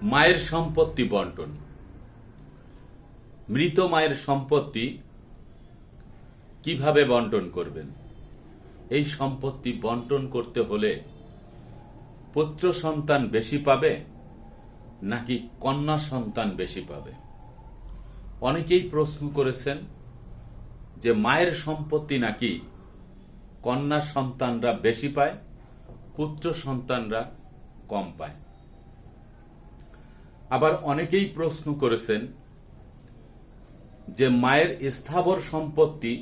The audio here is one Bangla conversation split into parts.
মায়ের সম্পত্তি বন্টন। মৃত মায়ের সম্পত্তি কিভাবে বন্টন করবেন? এই সম্পত্তি বন্টন করতে হলে পুত্র সন্তান বেশি পাবে নাকি কন্যা সন্তান বেশি পাবে? অনেকেই প্রশ্ন করেছেন যে মায়ের সম্পত্তি নাকি কন্যা সন্তানরা বেশি পায়, পুত্র সন্তানরা কম পায়। আবার অনেকেই প্রশ্ন করেছেন যে মায়ের স্থাবর সম্পত্তি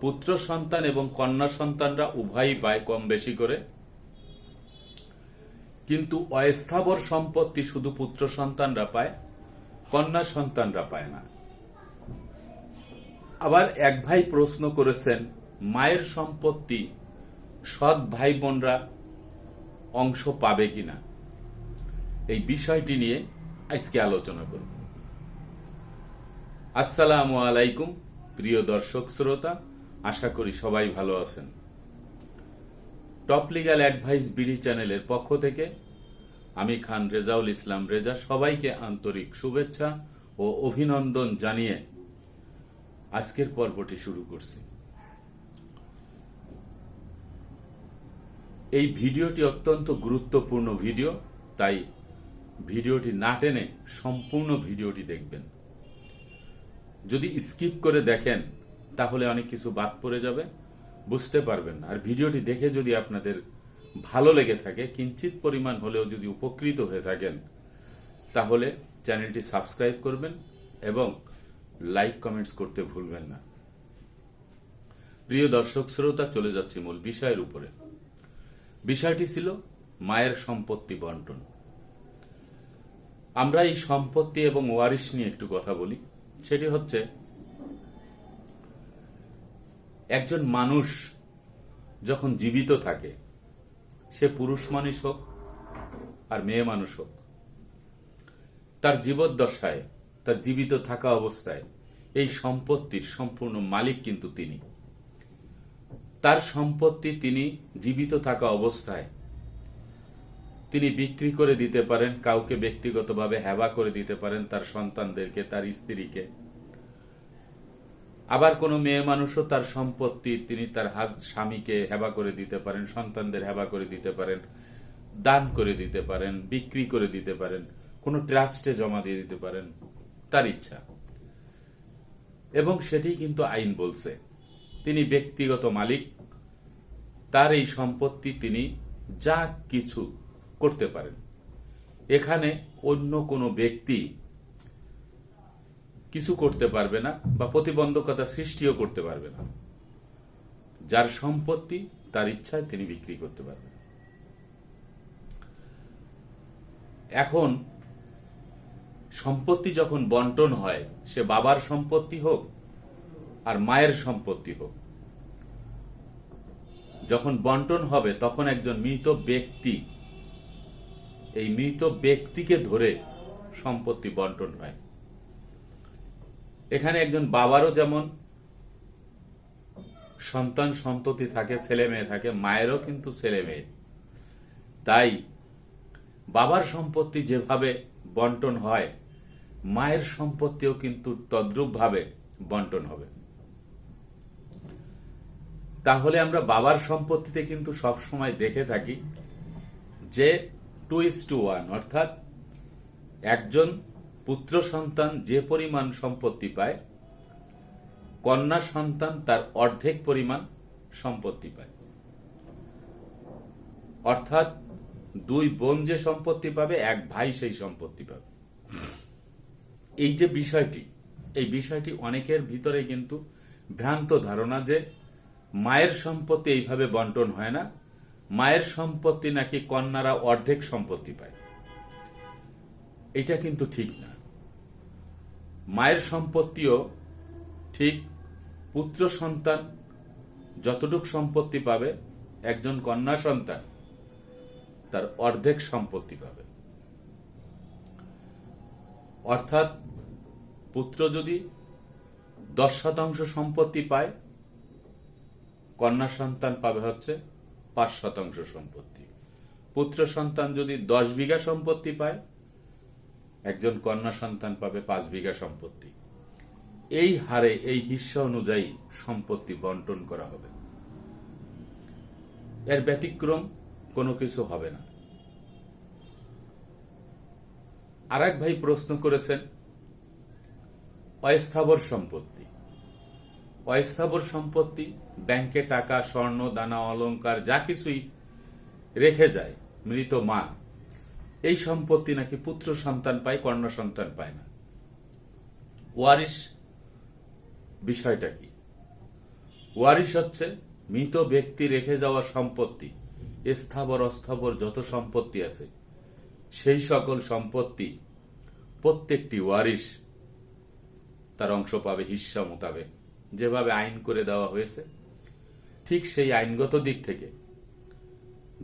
পুত্র সন্তান এবং কন্যা সন্তানরা উভয়ই পায় কম বেশি করে, কিন্তু অস্থাবর সম্পত্তি শুধু পুত্র সন্তানরা পায়, কন্যা সন্তানরা পায় না। আবার এক ভাই প্রশ্ন করেছেন মায়ের সম্পত্তি সৎ ভাই বোনরা অংশ পাবে কিনা। এই বিষয়টি নিয়ে আজকে আলোচনা করব। আসসালামু আলাইকুম প্রিয় দর্শক শ্রোতা, আশা করি সবাই ভালো আছেন। টপ লিগ্যাল অ্যাডভাইস বিডি চ্যানেলের পক্ষ থেকে আমি খান রেজাউল ইসলাম রেজা সবাইকে আন্তরিক শুভেচ্ছা ও অভিনন্দন জানিয়ে আজকের পর্বটি শুরু করছি। এই ভিডিওটি অত্যন্ত গুরুত্বপূর্ণ ভিডিও, তাই ভিডিওটি না টেনে সম্পূর্ণ ভিডিওটি দেখবেন। যদি স্কিপ করে দেখেন তাহলে অনেক কিছু বাদ পড়ে যাবে, বুঝতে পারবেন না। আর ভিডিওটি দেখে যদি আপনাদের ভালো লেগে থাকে, কিঞ্চিত পরিমাণ হলেও যদি উপকৃত হয়ে থাকেন, তাহলে চ্যানেলটি সাবস্ক্রাইব করবেন এবং লাইক কমেন্টস করতে ভুলবেন না। প্রিয় দর্শক শ্রোতা, চলে যাচ্ছি মূল বিষয়ের উপরে। বিষয়টি ছিল মায়ের সম্পত্তি বন্টন। আমরা এই সম্পত্তি এবং ওয়ারিশ নিয়ে একটু কথা বলি। সেটি হচ্ছে, একজন মানুষ যখন জীবিত থাকে, সে পুরুষ মানুষ হোক আর মেয়ে মানুষ হোক, তার জীবদ্দশায়, তার জীবিত থাকা অবস্থায় এই সম্পত্তির সম্পূর্ণ মালিক কিন্তু তিনি। তার সম্পত্তি তিনি জীবিত থাকা অবস্থায় তিনি বিক্রি করে দিতে পারেন, কাউকে ব্যক্তিগতভাবে হেবা করে দিতে পারেন, তার সন্তানদেরকে, তার স্ত্রীকে। আবার কোনো মেয়ে মানুষও তার সম্পত্তি তিনি তার স্বামীকে হেবা করে দিতে পারেন, সন্তানদের হেবা করে দিতে পারেন, দান করে দিতে পারেন, বিক্রি করে দিতে পারেন, কোনো ট্রাস্টে জমা দিয়ে দিতে পারেন, তার ইচ্ছা। এবং সেটি কিন্তু আইন বলছে তিনি ব্যক্তিগত মালিক, তার এই সম্পত্তি তিনি যা কিছু করতে পারেন। এখানে অন্য কোনো ব্যক্তি কিছু করতে পারবে না বা প্রতিবন্ধকতা সৃষ্টিও করতে পারবে না। যার সম্পত্তি তার ইচ্ছায় তিনি বিক্রি করতে পারবেন। এখন সম্পত্তি যখন বন্টন হয়, সে বাবার সম্পত্তি হোক আর মায়ের সম্পত্তি হোক, যখন বন্টন হবে তখন একজন মৃত ব্যক্তি, এই মৃত ব্যক্তিকে ধরে সম্পত্তি বন্টন হয়। এখানে একজন বাবারও যেমন সন্তান সন্ততি থাকে, ছেলে মেয়ে থাকে, মায়েরও কিন্তু ছেলে মেয়ে। তাই বাবার সম্পত্তি যেভাবে বন্টন হয়, মায়ের সম্পত্তিও কিন্তু তদ্রূপভাবে বন্টন হবে। তাহলে আমরা বাবার সম্পত্তিতে কিন্তু সবসময় দেখে থাকি যে 2:1, অর্থাৎ একজন পুত্র সন্তান যে পরিমাণ সম্পত্তি পায়, কন্যা সন্তান তার অর্ধেক পরিমাণ সম্পত্তি পায়। অর্থাৎ দুই বোন যে সম্পত্তি পাবে, এক ভাই সেই সম্পত্তি পাবে। এই যে বিষয়টি, এই বিষয়টি অনেকের ভিতরে কিন্তু ভ্রান্ত ধারণা যে মায়ের সম্পত্তি এইভাবে বন্টন হয় না, মায়ের সম্পত্তি নাকি কন্যারা অর্ধেক সম্পত্তি পায়। এটা কিন্তু ঠিক না। মায়ের সম্পত্তিও ঠিক পুত্র সন্তান যতটুক সম্পত্তি পাবে, একজন কন্যা সন্তান তার অর্ধেক সম্পত্তি পাবে। অর্থাৎ পুত্র যদি 10% সম্পত্তি পায়, কন্যা সন্তান পাবে হচ্ছে 5% সম্পত্তি। পুত্র সন্তান যদি 10 বিঘা সম্পত্তি পায়, একজন কন্যা সন্তান পাবে 5 বিঘা সম্পত্তি। এই হারে, এই হিস্সা অনুযায়ী সম্পত্তি বন্টন করা হবে। এর ব্যতিক্রম কোনো কিছু হবে না। আর এক ভাই প্রশ্ন করেছেন অস্থাবর সম্পত্তি। অস্থাবর সম্পত্তি ব্যাংকে টাকা, স্বর্ণ, দানা, অলংকার যা কিছুই রেখে যায় মৃত মা, এই সম্পত্তি নাকি পুত্র সন্তান পায়, কন্যা সন্তান পায় না। ওয়ারিশ বিষয়টা কি? ওয়ারিশ হচ্ছে মৃত ব্যক্তি রেখে যাওয়া সম্পত্তি, স্থাবর অস্থাবর যত সম্পত্তি আছে সেই সকল সম্পত্তি প্রত্যেকটি ওয়ারিশ তার অংশ পাবে হিস্সা মোতাবেক। যেভাবে আইন করে দেওয়া হয়েছে ঠিক সেই আইনগত দিক থেকে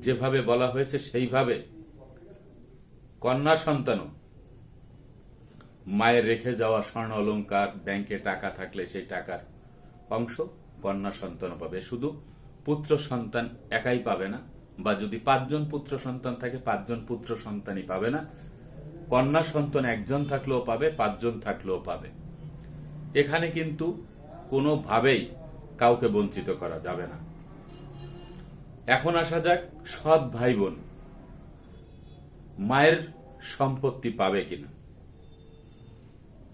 যেভাবে বলা হয়েছে সেইভাবে কন্যা সন্তানও মায়ের রেখে যাওয়া স্বর্ণ অলংকার, ব্যাংকে টাকা থাকলে সেই টাকার অংশ কন্যা সন্তানও পাবে। শুধু পুত্র সন্তান একাই পাবে না, বা যদি 5 জন পুত্র সন্তান থাকে 5 জন পুত্র সন্তানই পাবে না। কন্যা সন্তান 1 জন থাকলেও পাবে, 5 জন থাকলেও পাবে। এখানে কিন্তু কোনোভাবেই কাউকে বঞ্চিত করা যাবে না। এখন আসা যাক সৎ ভাই বোন মায়ের সম্পত্তি পাবে কিনা।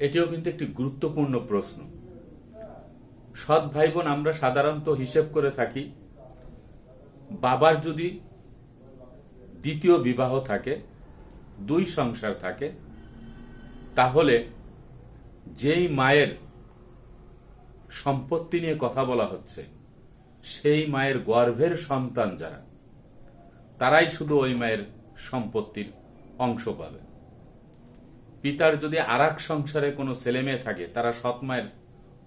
এটিও কিন্তু একটি গুরুত্বপূর্ণ প্রশ্ন। সৎ ভাই বোন আমরা সাধারণত হিসেব করে থাকি, বাবার যদি দ্বিতীয় বিবাহ থাকে, 2 সংসার থাকে, তাহলে যেই মায়ের সম্পত্তি নিয়ে কথা বলা হচ্ছে সেই মায়ের গর্ভের সন্তান যারা, তারাই শুধু ওই মায়ের সম্পত্তির অংশ পাবে। পিতার যদি আরেক সংসারে কোনো ছেলে মেয়ে থাকে তারা সৎ মায়ের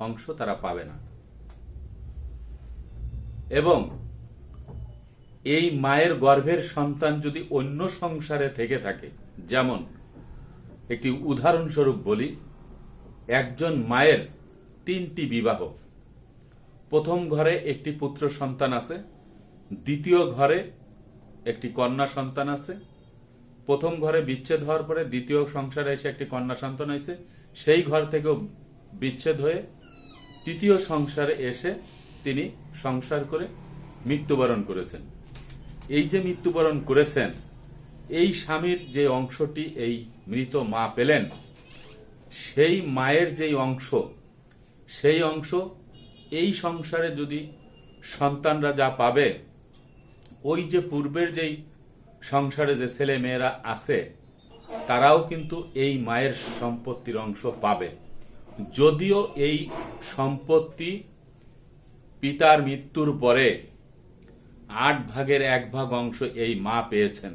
অংশ তারা পাবে না। এবং এই মায়ের গর্ভের সন্তান যদি অন্য সংসারে থেকে থাকে, যেমন একটি উদাহরণস্বরূপ বলি, একজন মায়ের 3টি বিবাহ, প্রথম ঘরে একটি পুত্র সন্তান আছে, দ্বিতীয় ঘরে একটি কন্যা সন্তান আছে, প্রথম ঘরে বিচ্ছেদ হওয়ার পরে দ্বিতীয় সংসারে এসে একটি কন্যা সন্তান হয়েছে, সেই ঘর থেকেও বিচ্ছেদ হয়ে তৃতীয় সংসারে এসে তিনি সংসার করে মৃত্যুবরণ করেছেন। এই যে মৃত্যুবরণ করেছেন, এই স্বামীর যে অংশটি এই মৃত মা পেলেন, সেই মায়ের যেই অংশ, সেই অংশ এই সংসারে যদি সন্তানরা যা পাবে, ওই যে পূর্বের যেই সংসারে যে ছেলে মেয়েরা আছে তারাও কিন্তু এই মায়ের সম্পত্তির অংশ পাবে। যদিও এই সম্পত্তি পিতার মৃত্যুর পরে 8 ভাগের 1 ভাগ অংশ এই মা পেয়েছেন,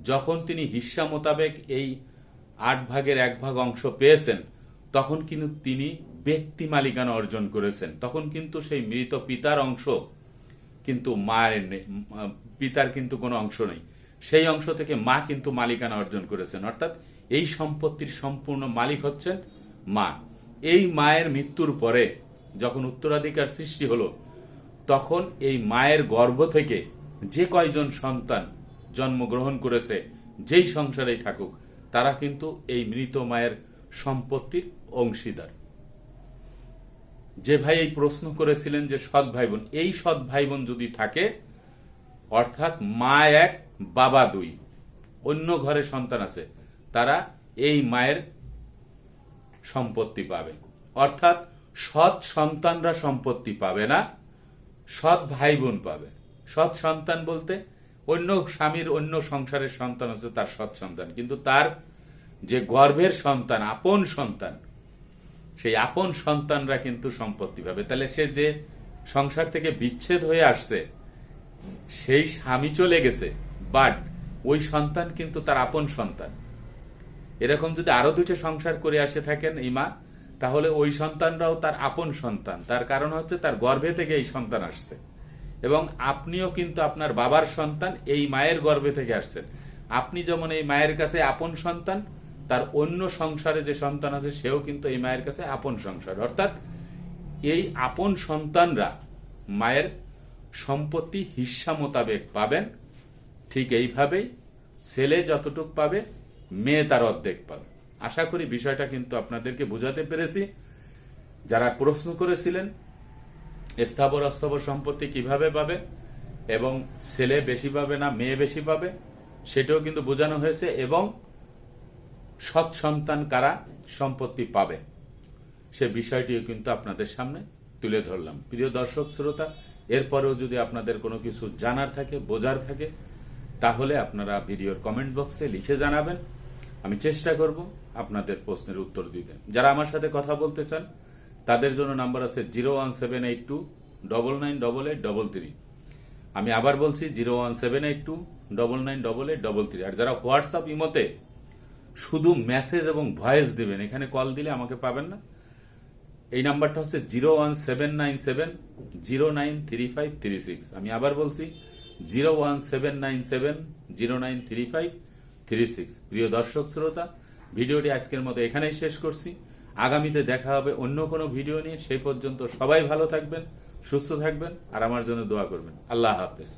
যখন তিনি হিস্সা মোতাবেক এই 8 ভাগের 1 ভাগ অংশ পেয়েছেন তখন কিন্তু তিনি ব্যক্তি মালিকানা অর্জন করেছেন। তখন কিন্তু সেই মৃত পিতার অংশ কিন্তু মায়ের নেই, পিতার কিন্তু কোনো অংশ নেই। সেই অংশ থেকে মা কিন্তু মালিকানা অর্জন করেছেন, অর্থাৎ এই সম্পত্তির সম্পূর্ণ মালিক হচ্ছেন মা। এই মায়ের মৃত্যুর পরে যখন উত্তরাধিকার সৃষ্টি হলো, তখন এই মায়ের গর্ভ থেকে যে কয়জন সন্তান জন্মগ্রহণ করেছে, যেই সংসারেই থাকুক, তারা কিন্তু এই মৃত মায়ের সম্পত্তির অংশীদার। যে ভাই এই প্রশ্ন করেছিলেন যে সৎ ভাই বোন, এই সৎ ভাই বোন যদি থাকে, অর্থাৎ মা 1 বাবা 2, অন্য ঘরে সন্তান আছে, তারা এই মায়ের সম্পত্তি পাবে। অর্থাৎ সৎ সন্তানরা সম্পত্তি পাবে না, সৎ ভাই বোন পাবে। সৎ সন্তান বলতে অন্য স্বামীর অন্য সংসারের সন্তান আছে তার সৎ সন্তান, কিন্তু তার যে গর্ভের সন্তান, আপন সন্তান, সেই আপন সন্তানরা কিন্তু সম্পত্তি পাবে। তাহলে সে যে সংসার থেকে বিচ্ছেদ হয়ে আসছে, সেই স্বামী চলে গেছে, বাট ওই সন্তান কিন্তু তার আপন সন্তান। এরকম যদি আরো 2টা সংসার করে আসে থাকেন এই মা, তাহলে ওই সন্তানরাও তার আপন সন্তান। তার কারণ হচ্ছে তার গর্ভে থেকে এই সন্তান আসছে, এবং আপনিও কিন্তু আপনার বাবার সন্তান, এই মায়ের গর্ভে থেকে আসছেন। আপনি যেমন এই মায়ের কাছে আপন সন্তান, তার অন্য সংসারে যে সন্তান আছে সেও কিন্তু এই মায়ের কাছে আপন সংসার। অর্থাৎ এই আপন সন্তানরা মায়ের সম্পত্তি হিস্সা মোতাবেক পাবেন। ঠিক এইভাবেই ছেলে যতটুক পাবে মেয়ে তার অর্ধেক পাবে। আশা করি বিষয়টা কিন্তু আপনাদেরকে বোঝাতে পেরেছি। যারা প্রশ্ন করেছিলেন স্থাবর অস্থাবর সম্পত্তি কিভাবে পাবে এবং ছেলে বেশি পাবে না মেয়ে বেশি পাবে সেটাও কিন্তু বোঝানো হয়েছে, এবং সৎ সন্তান কারা সম্পত্তি পাবে সে বিষয়টিও কিন্তু আপনাদের সামনে তুলে ধরলাম। প্রিয় দর্শক শ্রোতা, এরপরেও যদি আপনাদের কোনো কিছু জানার থাকে বোঝার থাকে তাহলে আপনারা ভিডিওর কমেন্ট বক্সে লিখে জানাবেন। আমি চেষ্টা করব আপনাদের প্রশ্নের উত্তর দিতে। যারা আমার সাথে কথা বলতে চান তাদের জন্য নাম্বার আছে 01782998833। আমি আবার বলছি 01782998833। আর যারা হোয়াটসঅ্যাপ ইমোতে শুধু মেসেজ এবং ভয়েস দিবেন, এখানে কল দিলে আমাকে পাবেন না, এই নাম্বারটা হচ্ছে 01797093536। আমি আবার বলছি 01797093536। প্রিয় দর্শক শ্রোতা, ভিডিওটি আজকের মতো এখানেই শেষ করছি। আগামীতে দেখা হবে অন্য কোনো ভিডিও নিয়ে। সেই পর্যন্ত সবাই ভালো থাকবেন, সুস্থ থাকবেন আর আমার জন্য দোয়া করবেন। আল্লাহ হাফেজ।